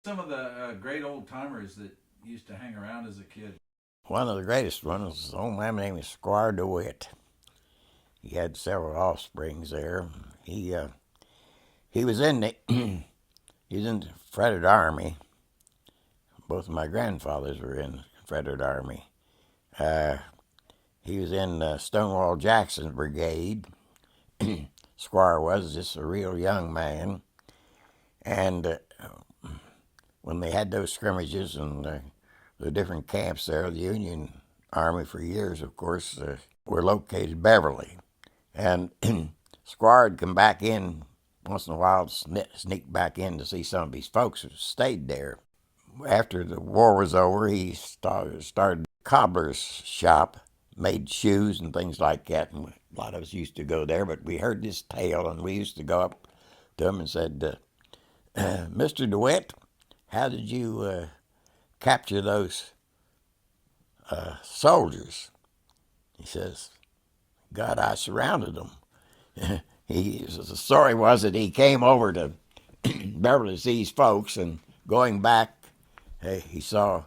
Some of the great old timers that used to hang around as a kid. One of the greatest ones was an old man named Squire DeWitt. He had several offsprings there. He was in the he was in the Federal Army. Both of my grandfathers were in the Federal Army. Uh, he was in Stonewall Jackson's brigade. Squire was just a real young man, and when they had those scrimmages and the different camps there, the Union Army for years, of course, were located in Beverly. And Squire would come back in once in a while, sneak back in to see some of his folks who stayed there. After the war was over, he started a cobbler's shop, made shoes and things like that. And a lot of us used to go there, but we heard this tale, and we used to go up to him and said, Mr. DeWitt, how did you capture those soldiers? He says, God, I surrounded them. The story was that he came over to Beverly to see his folks, and going back, he saw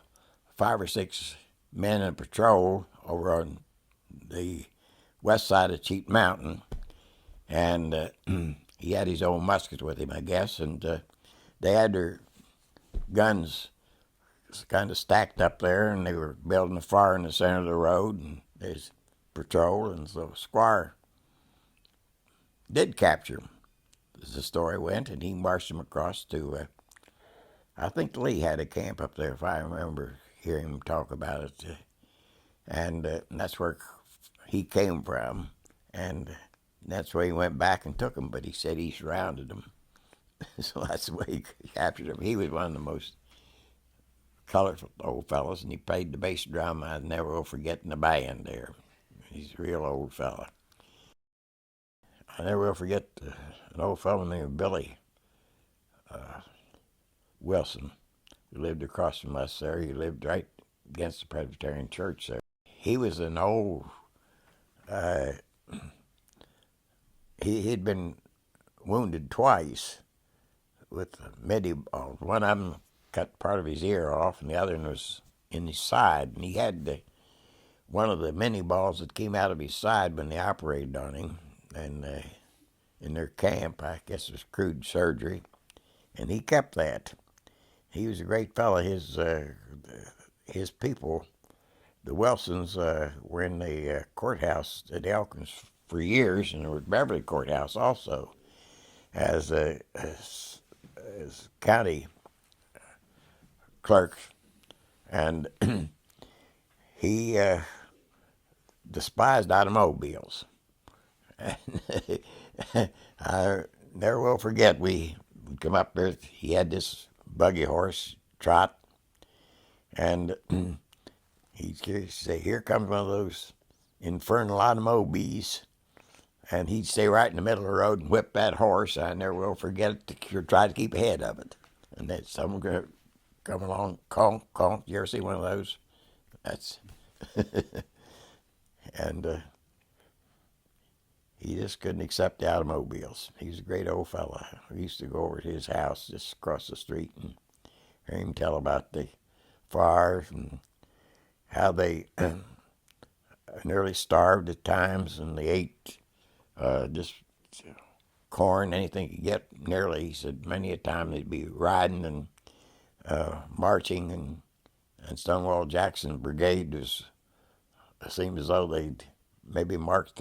5 or 6 men in patrol over on the west side of Cheat Mountain, and he had his own muskets with him, I guess, and they had their guns kind of stacked up there, and they were building a fire in the center of the road, and there's patrol, and so Squire did capture him, as the story went, and he marched him across to, I think Lee had a camp up there, if I remember hearing him talk about it, and that's where he came from, and that's where he went back and took him, but he said he surrounded him. So that's the way he captured him. He was one of the most colorful old fellows, and he played the bass drum. I never will forget in the band there. He's a real old fella. I never will forget an old fellow named Billy Wilson, who lived across from us there. He lived right against the Presbyterian Church there. He was an old, uh, he'd been wounded twice with medi balls. One of them cut part of his ear off, and the other one was in his side. And he had one of the mini balls that came out of his side when they operated on him, and in their camp, I guess it was crude surgery, and he kept that. He was a great fellow. His people, the Wilsons, were in the courthouse at Elkins for years, and there was Beverly Courthouse also as county clerk, and he despised automobiles. I never will forget, we would come up there, he had this buggy horse, Trot, and he'd say, here comes one of those infernal automobiles, and he'd stay right in the middle of the road and whip that horse. I never will forget it, to try to keep ahead of it. And then someone could come along, conk, conk. You ever see one of those? That's, and he just couldn't accept the automobiles. He was a great old fellow. We used to go over to his house just across the street and hear him tell about the fires and how they nearly starved at times, and they ate just corn, anything you could get, nearly. He said many a time they'd be riding and marching, and Stonewall Jackson Brigade was, it seemed as though they'd maybe march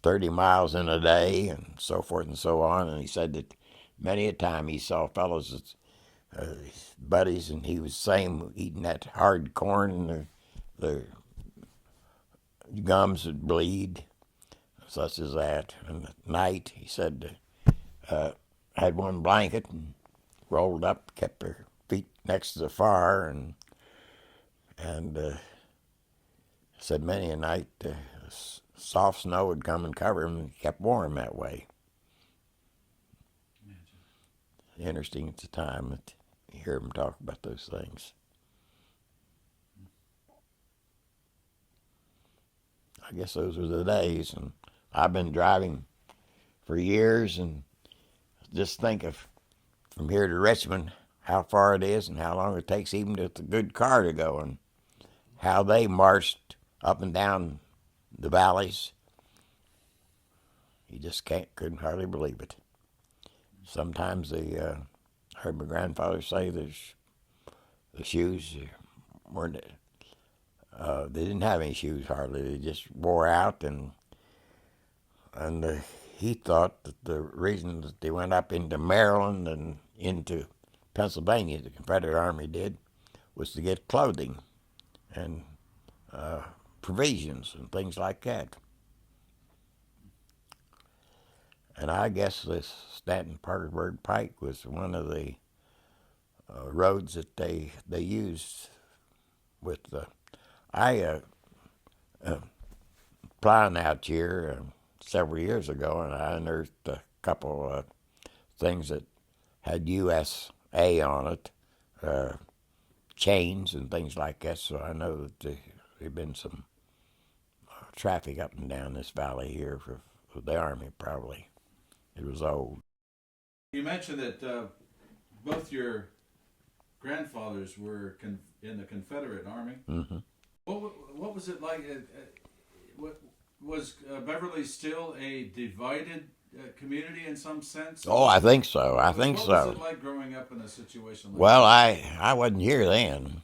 30 miles in a day, and so forth and so on. And he said that many a time he saw fellows, his buddies, and he was the same, eating that hard corn, and the gums would bleed, such as that. And at night, he said, had one blanket and rolled up, kept their feet next to the fire, and said many a night soft snow would come and cover him, and kept warm that way. Imagine. Interesting at the time that you hear him talk about those things. I guess those were the days, and I've been driving for years, and just think of from here to Richmond, how far it is and how long it takes even with a good car to go, and how they marched up and down the valleys. You just couldn't hardly believe it. Sometimes I heard my grandfather say the shoes weren't. They didn't have any shoes hardly. They just wore out, and he thought that the reason that they went up into Maryland and into Pennsylvania, the Confederate Army did, was to get clothing and provisions and things like that. And I guess this Stanton-Parkersburg Pike was one of the roads that they used with the. I plowing out here several years ago, and I unearthed a couple things that had USA on it, chains and things like that. So I know that there'd been some traffic up and down this valley here for the Army, probably. It was old. You mentioned that both your grandfathers were in the Confederate Army. Mm-hmm. What was it like? Was Beverly still a divided community in some sense? Oh, I think so. I think so. What was it like growing up in a situation like Well, that? I wasn't here then.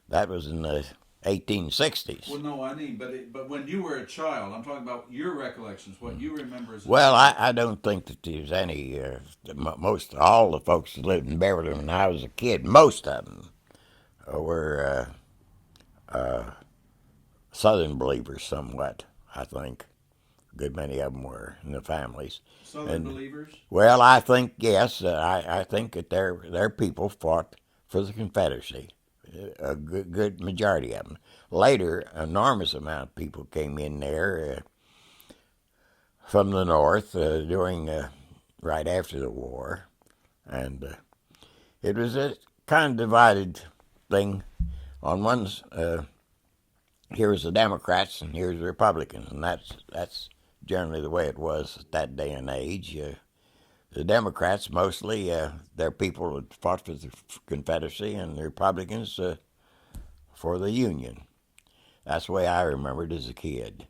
That was in the 1860s. Well, no, I mean, but when you were a child, I'm talking about your recollections, what you remember as a Well, child. I don't think that there's any, all the folks that lived in Beverly when I was a kid, most of them were Southern believers somewhat, I think. A good many of them were in the families. Southern believers? Well, I think, yes, I think that their people fought for the Confederacy, a good majority of them. Later, an enormous amount of people came in there from the north during right after the war, and it was a kind of divided thing. On one's here's the Democrats and here's the Republicans, and that's generally the way it was at that day and age. The Democrats mostly their people had fought for the Confederacy, and the Republicans for the Union. That's the way I remembered as a kid.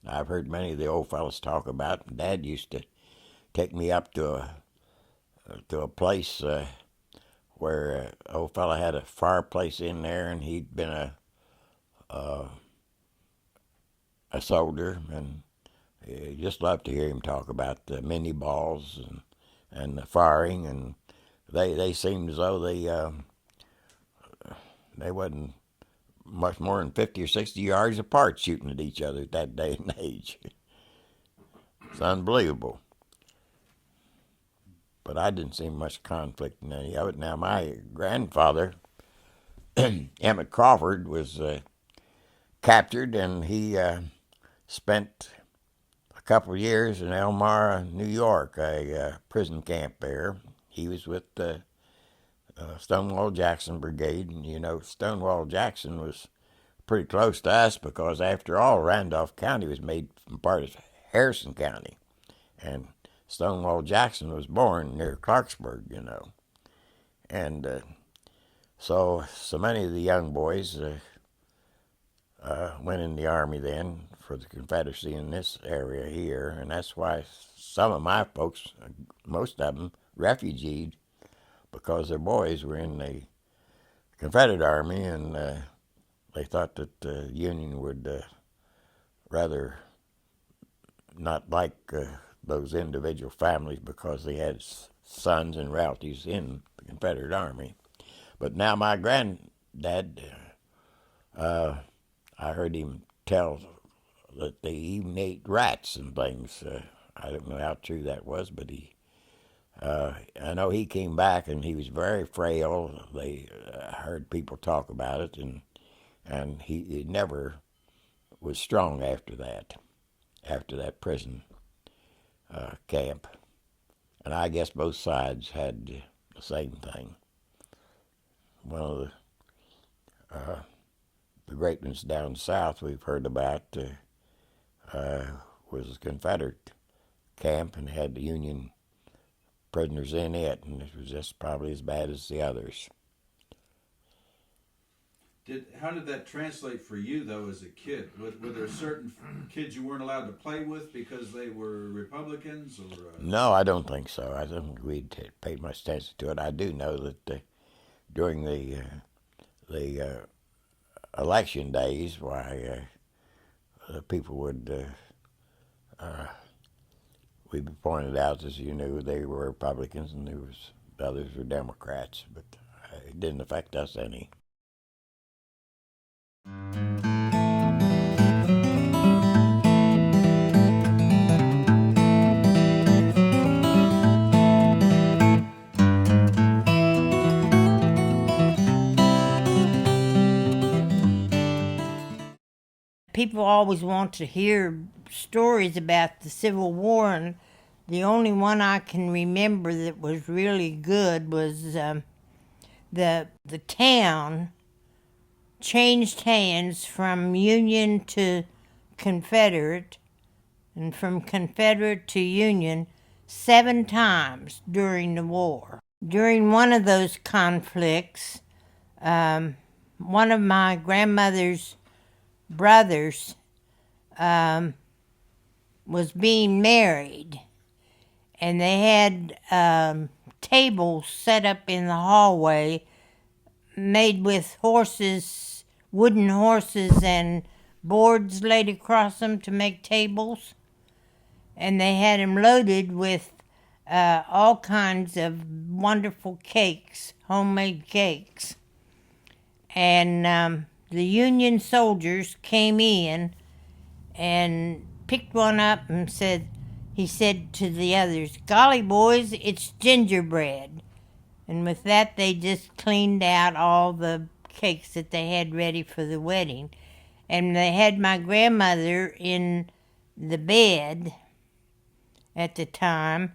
I've heard many of the old fellas talk about it. Dad used to take me up to a place where an old fella had a fireplace in there, and he'd been a soldier, and you just loved to hear him talk about the mini balls and the firing, and they seemed as though they wasn't much more than 50 or 60 yards apart shooting at each other at that day and age. It's unbelievable. But I didn't see much conflict in any of it. Now, my grandfather, Emmett Crawford, was captured, and he spent a couple of years in Elmira, New York, a prison camp there. He was with the Stonewall Jackson Brigade, and you know, Stonewall Jackson was pretty close to us because, after all, Randolph County was made from part of Harrison County, and Stonewall Jackson was born near Clarksburg, you know. And so many of the young boys went in the Army then for the Confederacy in this area here, and that's why some of my folks, most of them, refugeed because their boys were in the Confederate Army, and they thought that the Union would rather not like those individual families because they had sons and relatives in the Confederate Army. But now my granddad, I heard him tell that they even ate rats and things. I don't know how true that was, but I know he came back and he was very frail. They heard people talk about it, and he never was strong after that prison camp. And I guess both sides had the same thing. One of the great ones down south we've heard about was a Confederate camp, and had the Union prisoners in it, and it was just probably as bad as the others. How did that translate for you though as a kid? Were there certain kids you weren't allowed to play with because they were Republicans, or? No, I don't think so. I don't think we paid much attention to it. I do know that during the election days, why people would we'd be pointed out, as you knew, they were Republicans and the others were Democrats, but it didn't affect us any. People always want to hear stories about the Civil War, and the only one I can remember that was really good was the town changed hands from Union to Confederate, and from Confederate to Union 7 times during the war. During one of those conflicts, one of my grandmother's brothers was being married, and they had tables set up in the hallway made with horses, wooden horses, and boards laid across them to make tables. And they had them loaded with all kinds of wonderful cakes, homemade cakes. And the Union soldiers came in and picked one up and he said to the others, "Golly, boys, it's gingerbread." And with that, they just cleaned out all the cakes that they had ready for the wedding. And they had my grandmother in the bed at the time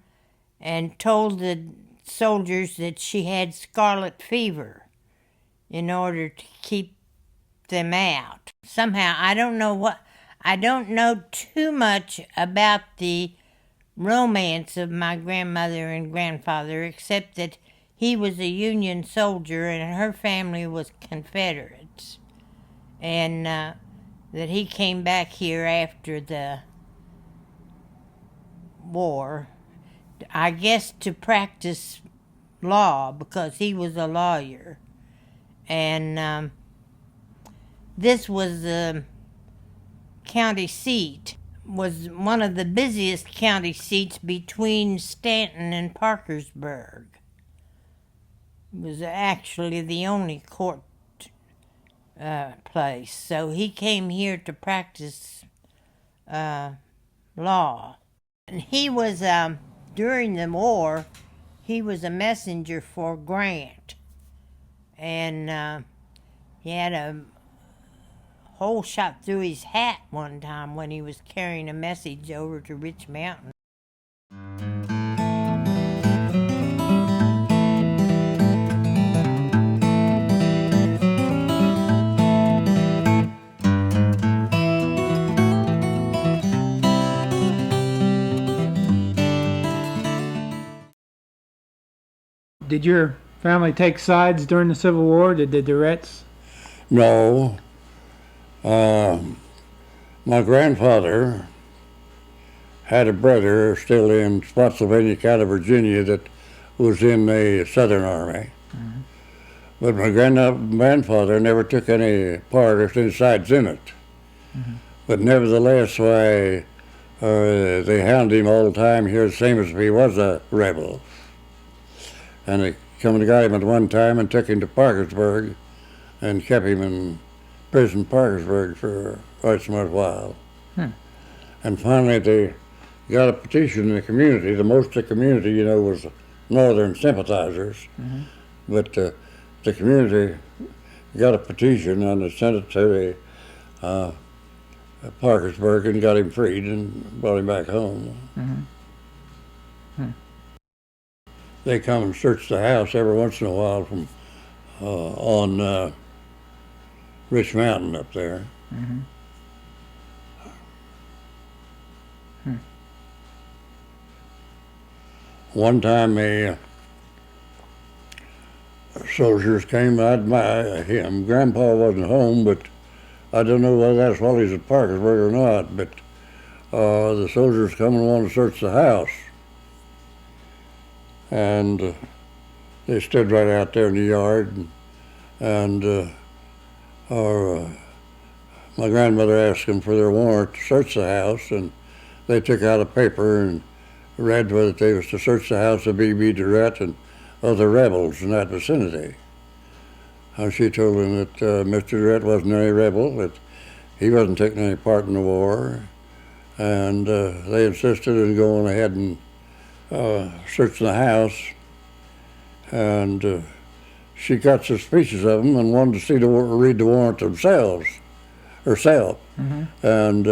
and told the soldiers that she had scarlet fever in order to keep them out. Somehow, I don't know too much about the romance of my grandmother and grandfather, except that he was a Union soldier and her family was Confederates, and that he came back here after the war, I guess to practice law, because he was a lawyer. And this was the county seat, was one of the busiest county seats between Stanton and Parkersburg. It was actually the only court place. So he came here to practice law. And he was, during the war, he was a messenger for Grant. And he had a hole shot through his hat one time when he was carrying a message over to Rich Mountain. Did your family take sides during the Civil War? Did the Durretts? No. My grandfather had a brother still in Spotsylvania County, Virginia, that was in the Southern Army. Mm-hmm. But my grandfather never took any part or any sides in it. Mm-hmm. But nevertheless, why they hounded him all the time here, the same as if he was a rebel. And they come and got him at one time and took him to Parkersburg and kept him in prison Parkersburg for quite some while. And finally they got a petition in the community. Most of the community, was Northern sympathizers. Mm-hmm. But the community got a petition and they sent it to the Parkersburg and got him freed and brought him back home. Mm-hmm. They come and search the house every once in a while from on Rich Mountain up there. Mm-hmm. one time soldiers came. Him. Grandpa wasn't home, but I don't know whether that's while he's at Parkersburg or not. But the soldiers come and want to search the house, and they stood right out there in the yard, and my grandmother asked them for their warrant to search the house, and they took out a paper and read whether they was to search the house of B.B. Durrett and other rebels in that vicinity. And she told them that Mr. Durrett wasn't any rebel, that he wasn't taking any part in the war, and they insisted in going ahead and searching the house. And she got suspicious of them and wanted to read the warrant herself, and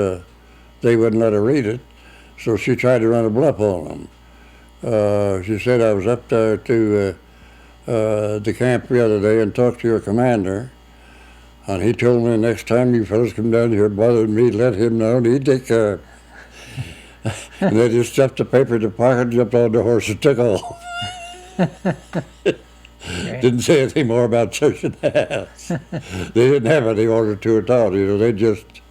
they wouldn't let her read it. So she tried to run a bluff on them. She said, I was up there to the camp the other day and talked to your commander, and he told me next time you fellas come down here bothering me, let him know, and he'd take care of it. And they just stuffed the paper in the pocket, jumped on the horse, and took off. Didn't say anything more about searching the house. They didn't have any order to at all. They just,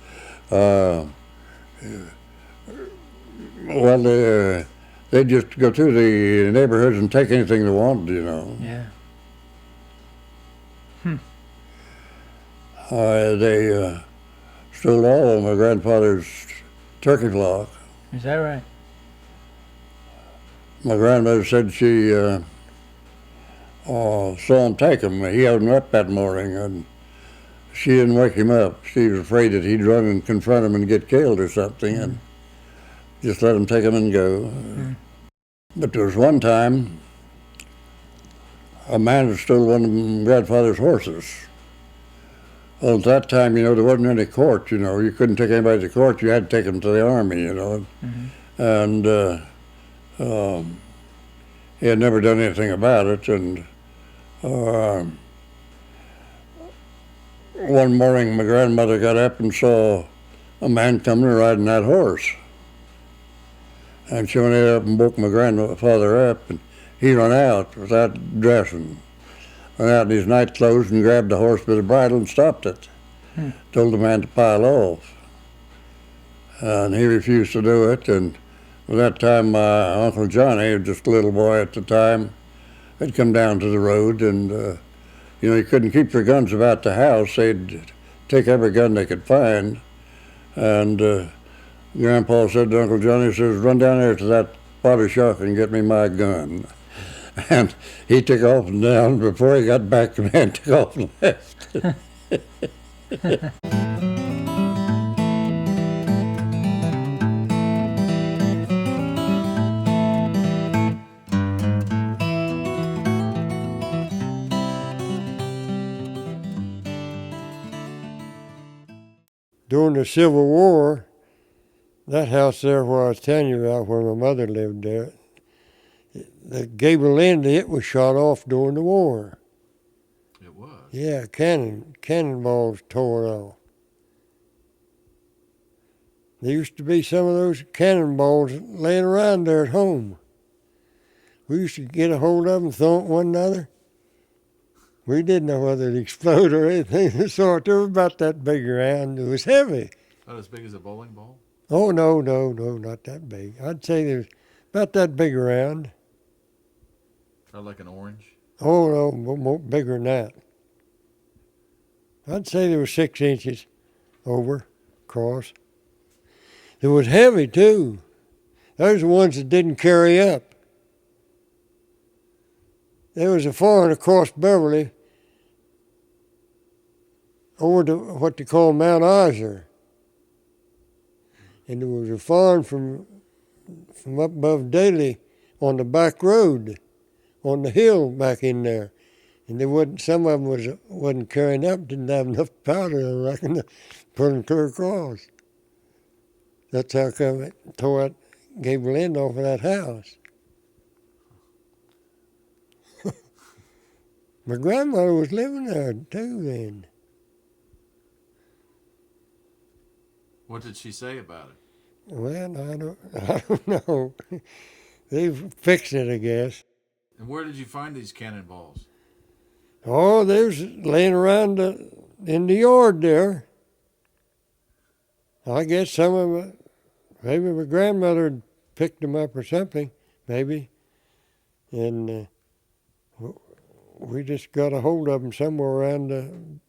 they just go through the neighborhoods and take anything they wanted. Yeah. They stole all of my grandfather's turkey flock. Is that right? My grandmother said she saw him take them. He hadn't up that morning, and she didn't wake him up. She was afraid that he'd run and confront him and get killed or something, and just let him take them and go. But there was one time a man had stole one of my grandfather's horses. Well, at that time, there wasn't any court, You couldn't take anybody to court. You had to take them to the army, And he had never done anything about it. And one morning, my grandmother got up and saw a man coming and riding that horse. And she went up and woke my grandfather up, and he ran out without dressing. Went out in his night clothes and grabbed the horse by the bridle and stopped it. Told the man to pile off. And he refused to do it. And at that time, my Uncle Johnny, just a little boy at the time, had come down to the road, and you couldn't keep their guns about the house. They'd take every gun they could find. And Grandpa said to Uncle Johnny, says, run down there to that body shop and get me my gun. And he took off and down. Before he got back, the man took off and left. During the Civil War, that house there where I was telling you about, where my mother lived there, the gable end of it was shot off during the war. It was. Yeah, cannonballs tore it off. There used to be some of those cannonballs laying around there at home. We used to get a hold of them, throw at one another. We didn't know whether it'd explode or anything of the sort. They were about that big around. It was heavy. Not as big as a bowling ball? Oh, no, not that big. I'd say there's about that big around. Like an orange? Oh, no, more bigger than that. I'd say they were 6 inches over, across. It was heavy, too. Those are the ones that didn't carry up. There was a farm across Beverly over to what they call Mount Isler. And there was a farm from up above Daly on the back road, on the hill back in there. And some of them wasn't carrying up, didn't have enough powder, I reckon, to put them clear across. That's how come it tore that gable end off of that house. My grandmother was living there too then. What did she say about it? Well, I don't know. they've fixed it, I guess. And where did you find these cannonballs? Oh, they was laying around in the yard there. I guess some of them, maybe my grandmother had picked them up or something, maybe. And we just got a hold of them somewhere around.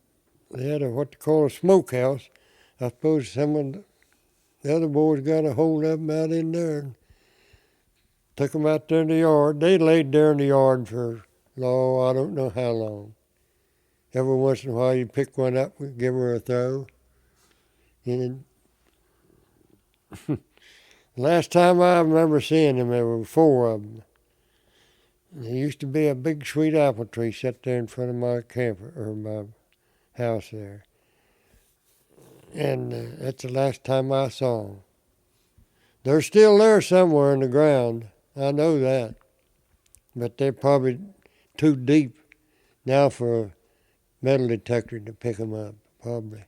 They had what they call a smokehouse. I suppose some of the other boys got a hold of them out in there and took them out there in the yard. They laid there in the yard for, I don't know how long. Every once in a while you pick one up, give her a throw. And last time I remember seeing them, there were 4 of them. There used to be a big sweet apple tree set there in front of my camper, or my house there. And that's the last time I saw them. They're still there somewhere in the ground, I know that. But they're probably too deep now for a metal detector to pick them up, probably.